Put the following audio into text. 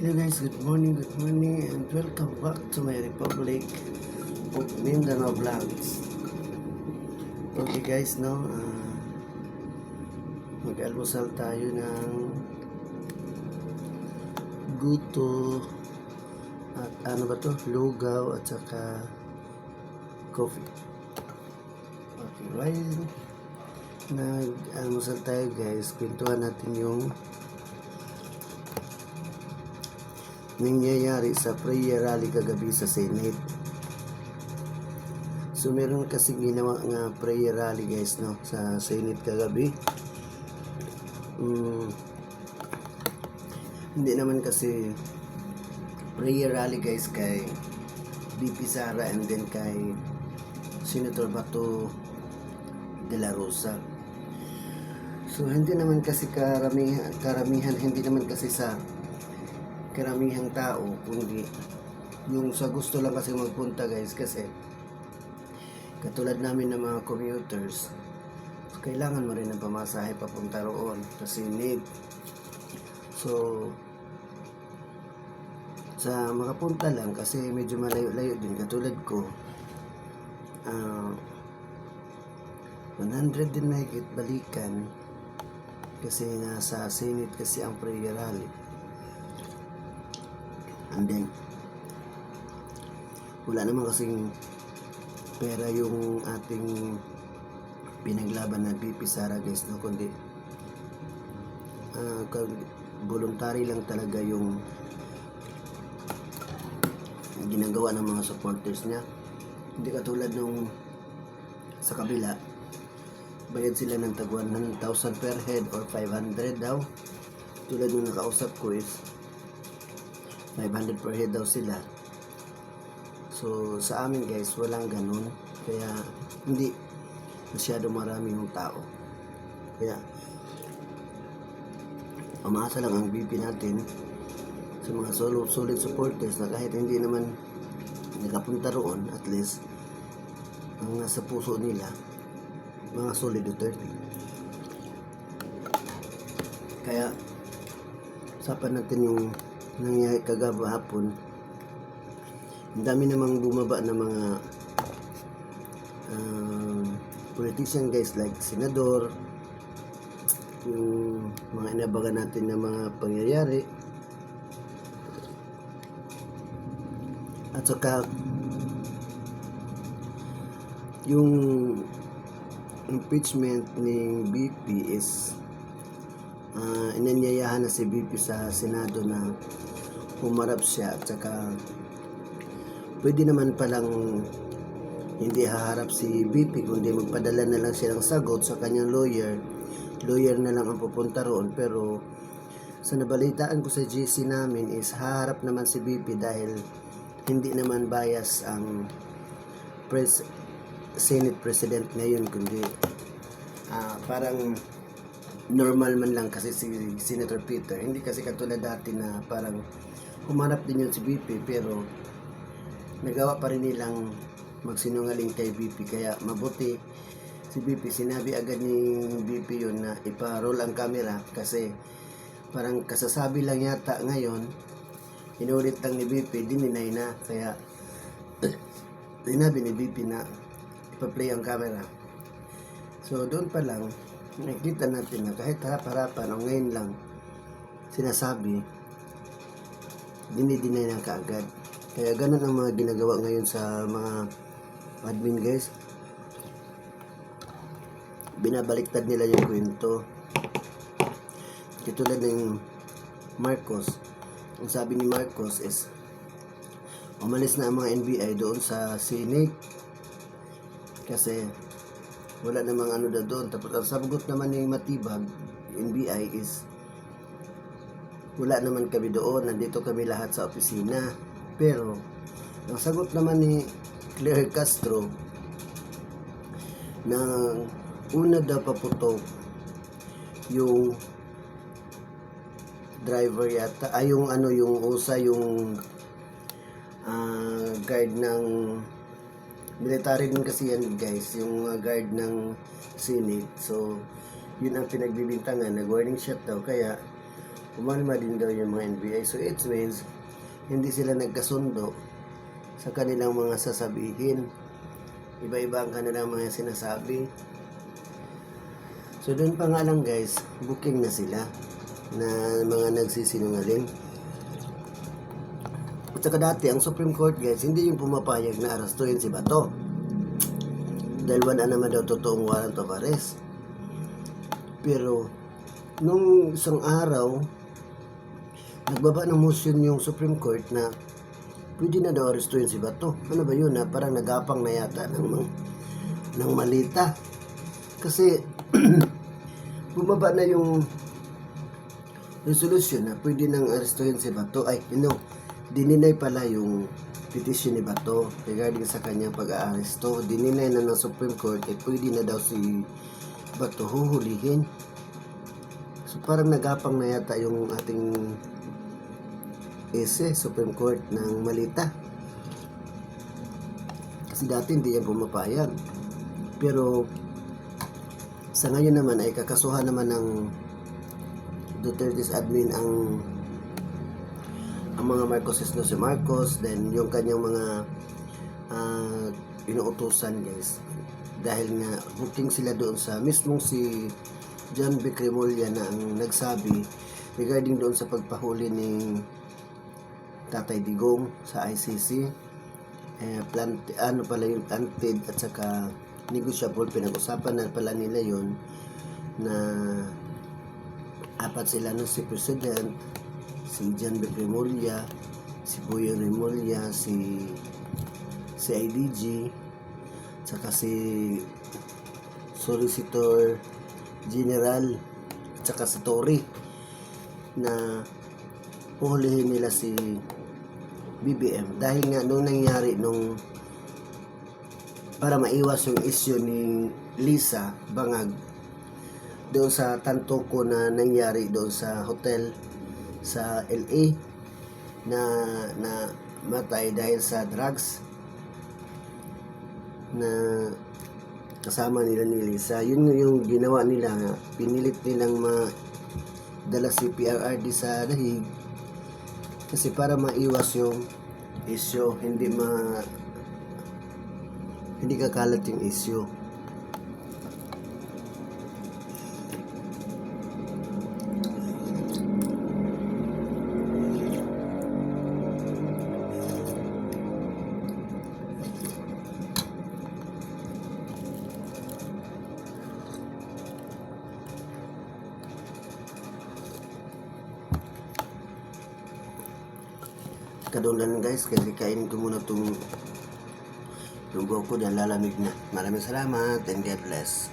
Hello guys, good morning, and welcome back to my Republic of Mindanao Vlogs. Okay guys, no, mag-almusal tayo ng guto at ano ba to, lugaw at saka coffee. Okay, while nag-almusal tayo guys, kwentuhan natin yung nangyayari sa prayer rally kagabi sa Senate. So meron kasi ginawa nga prayer rally guys, no, sa Senate kagabi. Hindi naman kasi prayer rally guys kay VP Sara and then kay Senator Bato de la Rosa. So hindi naman kasi karamihan hindi naman kasi sa karamihang tao, kundi yung sa gusto lang kasi magpunta guys, kasi katulad namin ng mga commuters, kailangan mo rin ng pamasahe papunta roon sa Senate. So sa makapunta lang kasi medyo malayo-layo din, katulad ko 100 din mahigit balikan kasi nasa Senate kasi ang prayer rally. And then wala naman kasing pera yung ating pinaglaban na VP Sara guys, no, kundi voluntary lang talaga yung ginagawa ng mga supporters niya. Hindi katulad nung sa kabila, bayad sila ng tag 1,000 per head or 500 daw. Tulad nung nakausap ko is 500 per head daw sila. So sa amin guys, walang ganun, kaya hindi masyado marami yung tao, kaya umaasa lang ang BP natin sa mga solid supporters na kahit hindi naman nakapunta roon, at least ang nasa puso nila mga solid Duterte. Kaya usapan natin yung nangyari kagabi hapon. Ang dami namang bumaba na mga politician guys, like senador, yung mga inabagan natin na mga pangyayari, at saka yung impeachment ni BP is inanyayahan na si BP sa Senado na humarap siya, at saka pwede naman palang hindi haharap si BP kundi magpadala na lang siya ng sagot sa kanyang lawyer na lang ang pupunta roon. Pero sa nabalitaan ko sa GC namin is haharap naman si BP dahil hindi naman bias ang Senate President ngayon, kundi parang normal man lang kasi si Senator Peter. Hindi kasi katulad dati na parang humanap din yun si BP, pero nagawa pa rin nilang magsinungaling kay BP. Kaya mabuti si BP, sinabi agad ni BP yun na ipa-roll ang camera, kasi parang kasasabi lang yata ngayon, inulit lang ni BP, dininay na. Kaya sinabi ni BP na ipa-play ang camera. So doon pa lang nakikita natin na kahit harap-harapan o ngayon lang sinasabi, dinidinay na kaagad. Kaya ganun ang mga ginagawa ngayon sa mga admin guys. Binabaliktad nila yung kwento. Katulad ng Marcos, ang sabi ni Marcos is umalis na ang mga NBI doon sa Senate kasi wala namang ano na doon. Tapos ang sagot naman ni Matibag, NBI, is wala naman kami doon, nandito kami lahat sa opisina. Pero ang sagot naman ni Claire Castro na una daw paputok yung driver yata, yung usa yung guard ng military din kasi yan guys, yung guard ng Senate. So yun ang pinagbibintangan, nag-warning shot daw. Kaya umalma din daw yung mga NBI. So it means hindi sila nagkasundo sa kanilang mga sasabihin. Iba-iba ang kanilang mga sinasabi. So doon pa nga lang guys, booking na sila na mga nagsisinungaling. At saka dati, ang Supreme Court guys, hindi yung pumapayag na arastuhin si Bato. Dahil wala naman daw totoong warrant of arrest. Pero, nung isang araw, nagbaba ng motion yung Supreme Court na pwede na daw arastuhin si Bato. Ano ba yun na parang nagapang na yata ng malita. Kasi, bumaba na yung resolution na pwede nang arastuhin si Bato. Dininay pala yung petition ni Bato regarding sa kanyang pag-aaresto. Dininay na ng Supreme Court pwede na daw si Bato huhulihin. So parang nagapang na yata yung ating Supreme Court ng malita. Kasi dati hindi yan pumapayag. Pero sa ngayon naman ay kakasuhan naman ng Duterte's admin ang mga Marcoses no, si Marcos, then yung kanyang mga inuutusan guys, dahil nga booking sila doon sa mismong si John B. Cremolya na ang nagsabi regarding doon sa pagpahuli ni Tatay Digong sa ICC. Pala yung planted at saka negotiable, pinag-usapan na pala nila yon na apat sila no, si President, si John B. Cremolya, si Boyong Remulla, si IDG, saka si Solicitor General, saka si Tory, na puhulihin nila si BBM. Dahil nga nung nangyari para maiwas yung issue ni Lisa Bangag doon sa tantoko na nangyari doon sa hotel sa LA na matay dahil sa drugs na kasama nila ni Lisa. Yun yung ginawa nila, pinilit nilang madala si PRRD sa dahig kasi para maiwas yung issue, hindi kakalat yung issue. Kadulan guys, kasi kainin ko muna itong buhok ko dahil lalamig na. Maraming salamat and God bless.